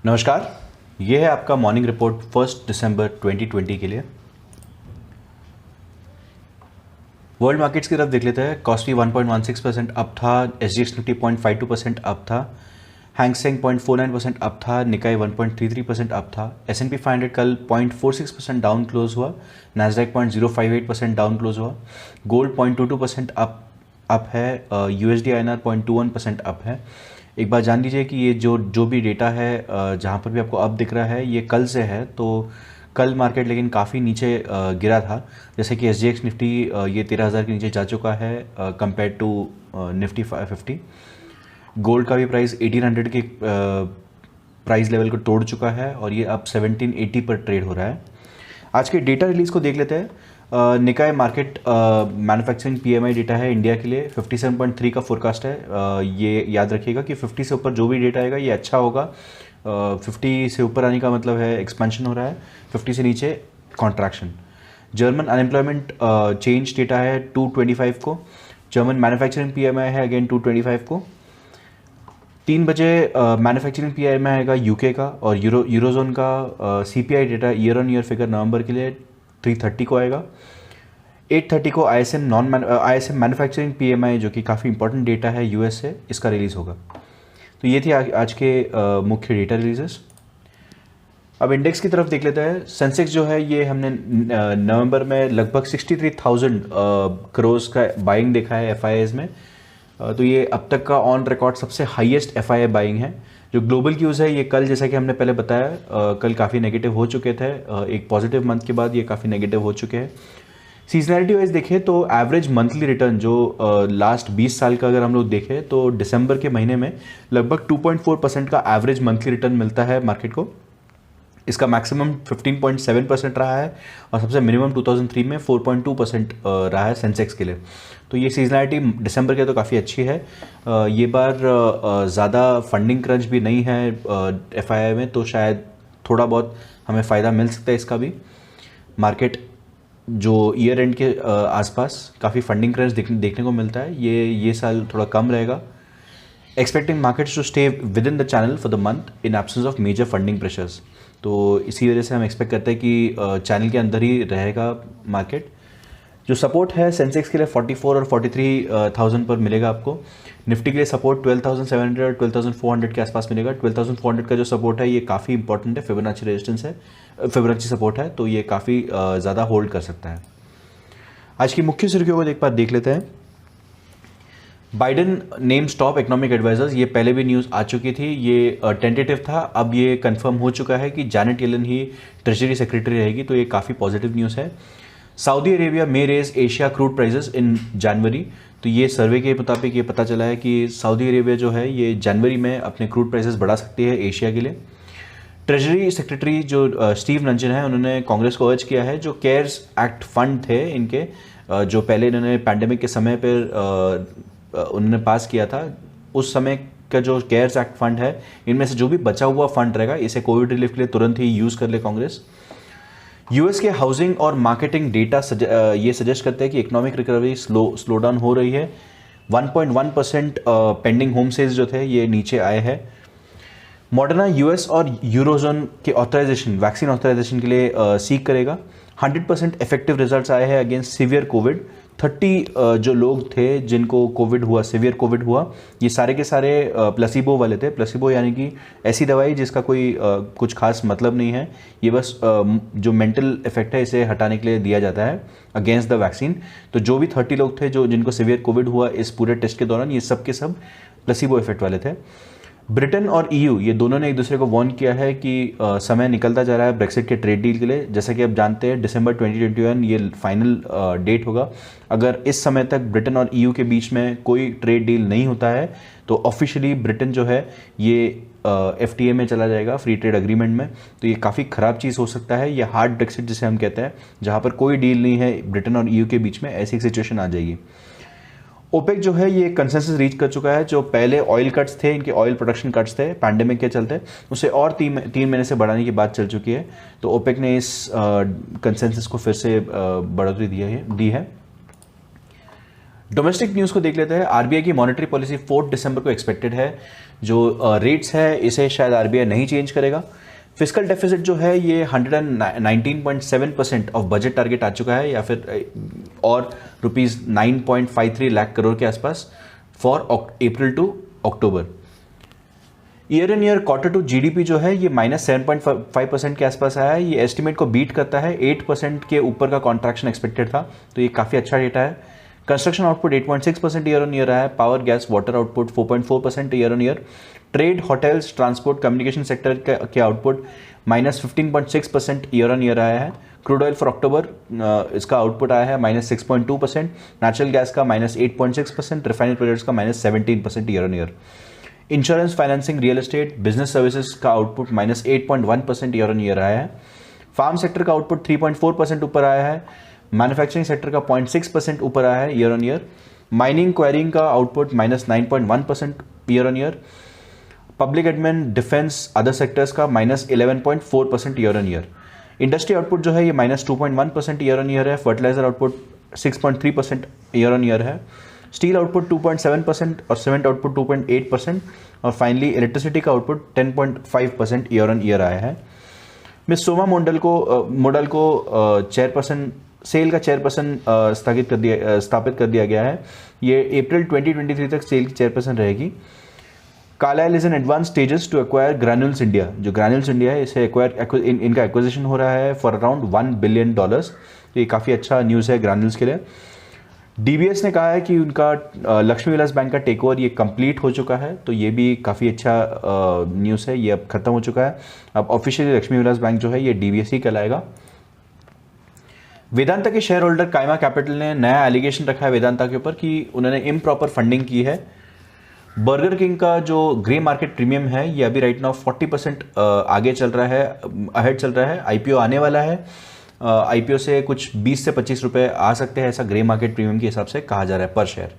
नमस्कार। ये है आपका मॉर्निंग रिपोर्ट 1 दिसंबर 2020 के लिए। वर्ल्ड मार्केट्स की तरफ देख लेते हैं। कॉस्पी 1.16% अप था, एसजीएक्स निफ्टी 0.52% अप था, हैंग सेंग 0.49% अप था, निकाई 1.33% अप था, एस&पी 500 कल 0.46% डाउन क्लोज हुआ, नैस्डैक 0.058% डाउन क्लोज हुआ, गोल्ड 0.22% अप है, यूएसडी आईएनआर 0.21% अप है। एक बात जान लीजिए कि ये जो भी डेटा है जहाँ पर भी आपको अप दिख रहा है ये कल से है। तो कल मार्केट लेकिन काफ़ी नीचे गिरा था, जैसे कि एसजीएक्स निफ्टी ये 13,000 के नीचे जा चुका है कंपेयर टू निफ्टी 550। गोल्ड का भी प्राइस 1800 के प्राइस लेवल को तोड़ चुका है और ये अब 1780 पर ट्रेड हो रहा है। आज के डेटा रिलीज को देख लेते हैं। निकाय मार्केट मैन्युफैक्चरिंग पीएमआई डेटा है इंडिया के लिए 57.3 का फोरकास्ट है। ये याद रखिएगा कि 50 से ऊपर जो भी डेटा आएगा ये अच्छा होगा। 50 से ऊपर आने का मतलब है एक्सपेंशन हो रहा है, 50 से नीचे contraction. German unemployment change data है 225 को। जर्मन मैन्युफैक्चरिंग पीएमआई है अगेन 225 को। 3 बजे मैन्युफैक्चरिंग पीएमआई आएगा यूके का, और यूरोजोन का CPI data year on year figure नवंबर के लिए 330 को आएगा। 830 को आईएसएम मैन्युफैक्चरिंग पीएमआई जो कि काफ़ी इंपॉर्टेंट डेटा है यूएस से, इसका रिलीज़ होगा। तो ये थी आज के मुख्य डेटा रिलीजेस। अब इंडेक्स की तरफ देख लेते हैं। सेंसेक्स जो है ये हमने नवंबर में लगभग 63,000 करोड़ का बाइंग देखा है एफआईआईज में। तो ये अब तक का ऑन रिकॉर्ड सबसे हाईएस्ट एफआईआई बाइंग है। जो ग्लोबल क्यूज़ है ये कल, जैसा कि हमने पहले बताया, कल काफ़ी नेगेटिव हो चुके थे। एक पॉजिटिव मंथ के बाद ये काफ़ी नेगेटिव हो चुके हैं। सीजनैलिटी वाइज देखें तो एवरेज मंथली रिटर्न जो लास्ट 20 साल का अगर हम लोग देखें तो दिसंबर के महीने में लगभग 2.4% का एवरेज मंथली रिटर्न मिलता है मार्केट को। इसका मैक्सिमम 15.7% रहा है और सबसे मिनिमम 2003 में 4.2% रहा है सेंसेक्स के लिए। तो ये सीजनैलिटी दिसंबर के तो काफ़ी अच्छी है। ये बार ज़्यादा फंडिंग क्रंच भी नहीं है एफआईआई में, तो शायद थोड़ा बहुत हमें फ़ायदा मिल सकता है इसका भी। मार्केट जो ईयर एंड के आसपास काफ़ी फंडिंग क्रंच देखने को मिलता है, ये साल थोड़ा कम रहेगा। Expecting markets to stay within the channel for the month in absence of major funding pressures. तो इसी वजह से हम एक्सपेक्ट करते हैं कि चैनल के अंदर ही रहेगा मार्केट। जो सपोर्ट है सेंसेक्स के लिए 44 और 43,000 पर मिलेगा आपको। निफ्टी के लिए सपोर्ट 12,700 और 12,400 के आसपास मिलेगा। 12,400 का जो सपोर्ट है ये काफ़ी इंपॉर्टेंट है, फिबोनाची रेजिस्टेंस है, फिबोनाची सपोर्ट है, तो ये काफ़ी ज़्यादा होल्ड कर सकता है। आज की मुख्य सुर्खियों को एक बार देख लेते हैं। Biden names top economic advisers, ये पहले भी न्यूज़ आ चुकी थी, ये टेंटेटिव था, अब ये कंफर्म हो चुका है कि जैनेट येलन ही ट्रेजरी सेक्रेटरी रहेगी, तो ये काफ़ी पॉजिटिव न्यूज़ है। सऊदी अरेबिया में raise Asia crude prices in जनवरी, तो ये सर्वे के मुताबिक ये पता चला है कि सऊदी अरेबिया जो है ये जनवरी में अपने क्रूड प्राइसेस बढ़ा सकती है एशिया के लिए। ट्रेजरी सेक्रेटरी जो स्टीव नंजन है, उन्होंने कांग्रेस को अर्ज किया है जो केयर्स एक्ट फंड थे इनके, जो पहले इन्होंने पैंडेमिक के समय पर उन्होंने पास किया था, उस समय का जो केयर्स एक्ट फंड है, इनमें से जो भी बचा हुआ फंड रहेगा इसे कोविड रिलीफ के लिए तुरंत ही यूज़ कर ले कांग्रेस। यूएस के हाउसिंग और मार्केटिंग डेटा ये सजेस्ट करते हैं कि इकोनॉमिक रिकवरी स्लो डाउन हो रही है। 1.1% पेंडिंग होम सेल्स जो थे ये नीचे आए हैं। मॉडर्ना यूएस और यूरोजोन के ऑथराइजेशन, वैक्सीन ऑथराइजेशन के लिए सीक करेगा। 100% इफेक्टिव रिजल्ट्स आए हैं अगेंस्ट सीवियर कोविड। 30 जो लोग थे जिनको कोविड हुआ, सीवियर कोविड हुआ, ये सारे के सारे प्लेसिबो वाले थे। प्लेसिबो यानी कि ऐसी दवाई जिसका कोई कुछ खास मतलब नहीं है, ये बस जो मेंटल इफेक्ट है इसे हटाने के लिए दिया जाता है अगेंस्ट द वैक्सीन। तो जो भी 30 लोग थे जिनको सीवियर कोविड हुआ इस पूरे टेस्ट के दौरान, ये सब के सब प्लेसिबो इफेक्ट वाले थे। ब्रिटेन और ईयू ये दोनों ने एक दूसरे को वार्न किया है कि समय निकलता जा रहा है ब्रेक्सिट के ट्रेड डील के लिए। जैसा कि आप जानते हैं दिसंबर 2021 ये फाइनल डेट होगा। अगर इस समय तक ब्रिटेन और ईयू के बीच में कोई ट्रेड डील नहीं होता है तो ऑफिशियली ब्रिटेन जो है ये एफटीए में चला जाएगा, फ्री ट्रेड अग्रीमेंट में। तो ये काफ़ी ख़राब चीज़ हो सकता है, ये हार्ड ब्रेक्सिट जिसे हम कहते हैं, जहाँ पर कोई डील नहीं है ब्रिटेन और ईयू के बीच में, ऐसी एक सिचुएशन आ जाएगी। ओपेक जो है ये कंसेंसस रीच कर चुका है। जो पहले ऑयल कट्स थे, इनके ऑयल प्रोडक्शन कट्स थे पैंडेमिक के चलते, उसे और 3 महीने से बढ़ाने की बात चल चुकी है। तो ओपेक ने इस कंसेंसस को फिर से बढ़ोतरी दी है। डोमेस्टिक न्यूज़ को देख लेते हैं। आरबीआई की मॉनेटरी पॉलिसी 4 दिसंबर को एक्सपेक्टेड है। जो रेट्स है इसे शायद आरबीआई नहीं चेंज करेगा। फिजिकल डेफिसिट जो है ये 119.7% ऑफ बजट टारगेट आ चुका है, या फिर और रुपीज़ 9.53 लाख करोड़ के आसपास for April to October. Year on year quarter two GDP जो है ये -7.5% के आसपास आया है। ये एस्टिमेट को बीट करता है। 8% के ऊपर का कॉन्ट्रैक्शन एक्सपेक्टेड था, तो ये काफ़ी अच्छा डेटा है। Construction output 8.6% year on year आया है। Power gas water output 4.4% year on year. Trade hotels transport communication sector के आउटपुट -15.6% ईयर ऑन ईयर आया है। क्रूड ऑयल फॉर अक्टूबर इसका आउटपुट आया है -6.2%। नेचुरल गैस का -8.6%। रिफाइनरी प्रोडक्ट्स का -17% year on year. Insurance, financing, real estate, business services का output -8.1% year on year आया है। फार्म सेक्टर का आउटपुट 3.4% ऊपर आया है। मैन्युफैक्चरिंग सेक्टर का 0.6% ऊपर आया है year on year. Mining quarrying का output -9.1% year on year. Public admin, defence, other sectors का -11.4% year on year. Industry output जो है ये -2.1% ईयर ऑन ईयर है। Fertiliser output 6.3% year on year है। स्टील आउटपुट 2.7% और सीमेंट आउटपुट 2.8%। और finally electricity का आउटपुट 10.5% ईयर ऑन ईयर आया है। मिस सोमा मोडल को चेयरपर्सन सेल का चेयरपर्सन स्थापित कर दिया गया है। ये अप्रैल 2023 तक सेल की चेयरपर्सन रहेगी। Carlyle is in advance stages to acquire Granules India. जो ग्रैन्यूल्स इंडिया है इसे इनका एक्विजिशन हो रहा है फॉर अराउंड $1 बिलियन। तो ये काफ़ी अच्छा न्यूज़ है ग्रैन्यूल्स के लिए। डीबीएस ने कहा है कि उनका लक्ष्मी विलास बैंक का टेक ओवर ये कंप्लीट हो चुका है, तो ये भी काफ़ी अच्छा न्यूज़ है। ये अब खत्म हो चुका है। अब ऑफिशियली लक्ष्मी विलास बैंक जो है ये डीबीएस ही कहलाएगा। वेदांता के शेयर होल्डर कायमा कैपिटल ने नया एलिगेशन रखा है वेदांता के ऊपर कि उन्होंने इम्प्रॉपर फंडिंग की है। बर्गर किंग का जो ग्रे मार्केट प्रीमियम है ये अभी राइट नाउ 40% आगे चल रहा है, अहेड चल रहा है। आईपीओ आने वाला है। आईपीओ से कुछ 20 से 25 रुपए आ सकते हैं, ऐसा ग्रे मार्केट प्रीमियम के हिसाब से कहा जा रहा है पर शेयर।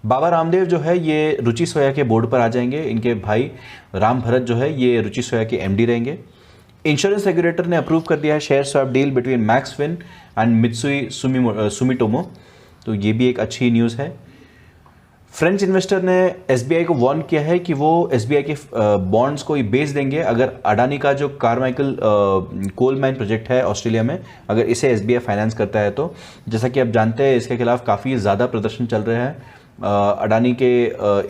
बाबा रामदेव जो है ये रुचि सोया के बोर्ड पर आ जाएंगे। इनके भाई राम भरत जो है ये रुचि सोया के एमडी रहेंगे। इंश्योरेंस रेगुलेटर ने अप्रूव कर दिया है share swap deal between max win and Mitsui Sumitomo, तो ये भी एक अच्छी न्यूज़ है। फ्रेंच इन्वेस्टर ने एसबीआई को वार्न किया है कि वो एसबीआई के बॉन्ड्स को बेच देंगे अगर अडानी का जो कारमाइकल कोल माइन प्रोजेक्ट है ऑस्ट्रेलिया में, अगर इसे एसबीआई फाइनेंस करता है तो। जैसा कि आप जानते हैं इसके खिलाफ काफ़ी ज़्यादा प्रदर्शन चल रहे हैं। अडानी के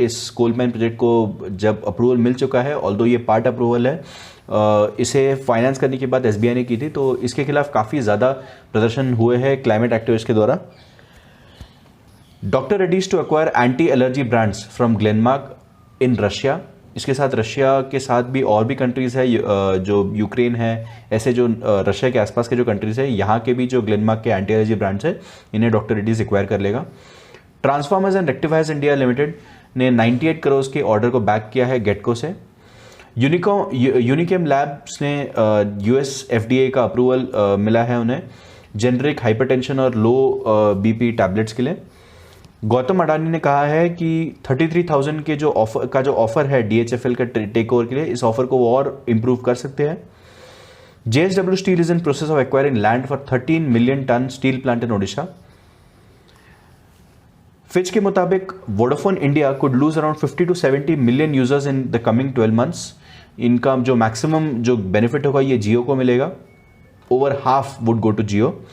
इस कोल माइन प्रोजेक्ट को जब अप्रूवल मिल चुका है, ऑल्दो ये पार्ट अप्रूवल है, इसे फाइनेंस करने की बात एसबीआई ने की थी, तो इसके खिलाफ काफ़ी ज़्यादा प्रदर्शन हुए हैं क्लाइमेट एक्टिविस्ट के द्वारा। Doctor Reddy's to acquire anti allergy brands from Glenmark in Russia. इसके साथ रशिया के साथ भी और भी कंट्रीज़ है, जो यूक्रेन है, ऐसे जो रशिया के आसपास के जो कंट्रीज़ है, यहाँ के भी जो ग्लेनमार्क के एंटी एलर्जी ब्रांड्स है इन्हें डॉक्टर रेड्डीज एक्वायर कर लेगा। Transformers and rectifiers India limited ने 98 करोड़ के ऑर्डर को बैक किया है गेटको से। यूनिकेम लैब्स ने यूएस एफडीए का अप्रूवल मिला है उन्हें जेनरिक हाइपरटेंशन और लो बीपी टैबलेट्स के लिए। गौतम अडानी ने कहा है कि 33,000 के जो ऑफर है डीएचएफएल का टेक ओवर के लिए, इस ऑफर को वो और इम्प्रूव कर सकते हैं। JSW steel is in process of acquiring land for 13 million ton steel plant in Odisha. Fitch के मुताबिक Vodafone India could lose around 50 to 70 million users in the coming 12 months। इनका जो मैक्सिमम जो बेनिफिट होगा ये जियो को मिलेगा। Over half would go to Jio.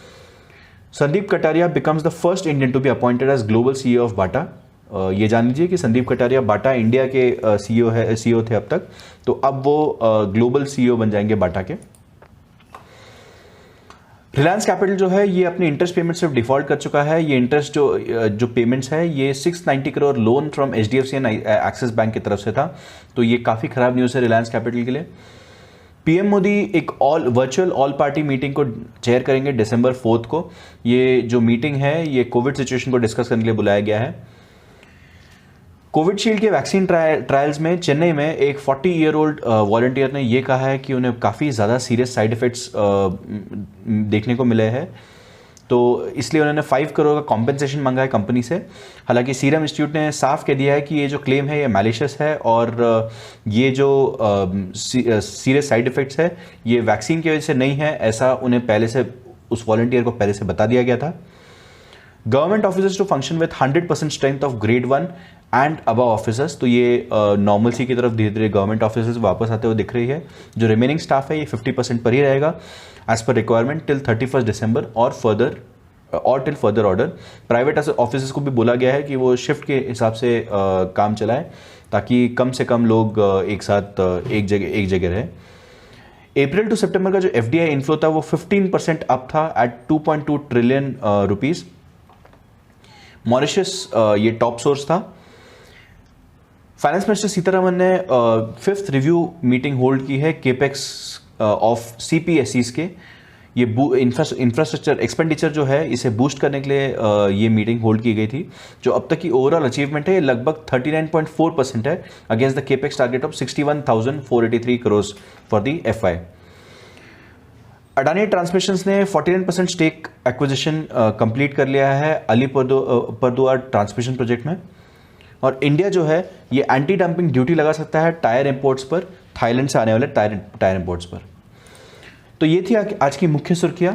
Sandeep Kataria becomes the first Indian to be appointed as global CEO of Bata. ये जान लीजिए कि संदीप कटारिया बाटा इंडिया के सीईओ थे अब तक, तो अब वो ग्लोबल सीईओ बन जाएंगे बाटा के। रिलायंस कैपिटल जो है ये अपनी इंटरेस्ट पेमेंट सिर्फ डिफॉल्ट कर चुका है। ये इंटरेस्ट जो पेमेंट्स है ये 690 crore loan from HDFC and axis bank की तरफ से था, तो ये काफ़ी खराब न्यूज़ है रिलायंस कैपिटल के लिए। पीएम मोदी एक वर्चुअल ऑल पार्टी मीटिंग को चेयर करेंगे December 4 को। ये जो मीटिंग है ये कोविड सिचुएशन को डिस्कस करने के लिए बुलाया गया है। कोविडशील्ड के वैक्सीन ट्रायल्स में चेन्नई में एक 40 ईयर ओल्ड वॉलंटियर ने यह कहा है कि उन्हें काफ़ी ज़्यादा सीरियस साइड इफ़ेक्ट्स देखने को मिले हैं, तो इसलिए उन्होंने 5 करोड़ का कॉम्पेंसेशन मांगा है कंपनी से। हालांकि सीरम इंस्टीट्यूट ने साफ कह दिया है कि ये जो क्लेम है ये मैलिशियस है और ये जो सीरियस साइड इफ़ेक्ट्स है ये वैक्सीन की वजह से नहीं है, ऐसा उन्हें पहले से उस वॉलंटियर को पहले से बता दिया गया था। Government officers to function with 100% strength of grade 1 and above officers, तो ये नॉर्मल सी की तरफ धीरे धीरे गवर्नमेंट ऑफिसर्स वापस आते हुए दिख रही है। जो रिमेनिंग स्टाफ है ये 50% पर ही रहेगा एज पर रिक्वायरमेंट टिल 31 दिसंबर और till further order. Private officers को भी बोला गया है कि वो शिफ्ट के हिसाब से काम चलाएं ताकि कम से कम लोग एक साथ एक जगह रहे। अप्रैल टू सितंबर का जो एफडीआई इनफ्लो था वो 15% अप था एट 2.2 ट्रिलियन रुपीस। मॉरिशस ये टॉप सोर्स था। फाइनेंस मिनिस्टर सीतारमन ने 5th रिव्यू मीटिंग होल्ड की है केपेक्स ऑफ सीपीएसईज के। ये इंफ्रास्ट्रक्चर एक्सपेंडिचर जो है इसे बूस्ट करने के लिए ये मीटिंग होल्ड की गई थी। जो अब तक की ओवरऑल अचीवमेंट है ये लगभग 39.4% है against the capex target of 61,483 crore for the FI. Adani transmissions ने 49% स्टेक एक्विजिशन कंप्लीट कर लिया है अलीपुरदुआर ट्रांसमिशन प्रोजेक्ट में। और इंडिया जो है ये एंटी डंपिंग ड्यूटी लगा सकता है टायर इंपोर्ट्स पर, थाईलैंड से आने वाले टायर इंपोर्ट्स पर। तो ये थी आज की मुख्य सुर्खियाँ।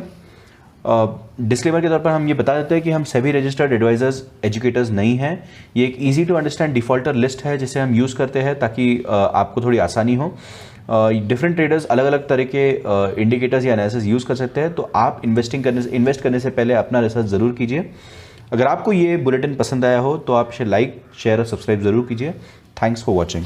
डिस्क्लेमर के तौर पर हम ये बता देते हैं कि हम सभी रजिस्टर्ड एडवाइजर्स एजुकेटर्स नहीं हैं। ये एक easy to understand defaulter list है जिसे हम यूज़ करते हैं ताकि आपको थोड़ी आसानी हो। डिफरेंट ट्रेडर्स अलग अलग तरह के इंडिकेटर्स या एनालिसिस यूज़ कर सकते हैं, तो आप इन्वेस्ट करने से पहले अपना रिसर्च ज़रूर कीजिए। अगर आपको ये बुलेटिन पसंद आया हो तो आप इसे लाइक, शेयर और सब्सक्राइब ज़रूर कीजिए। Thanks for watching.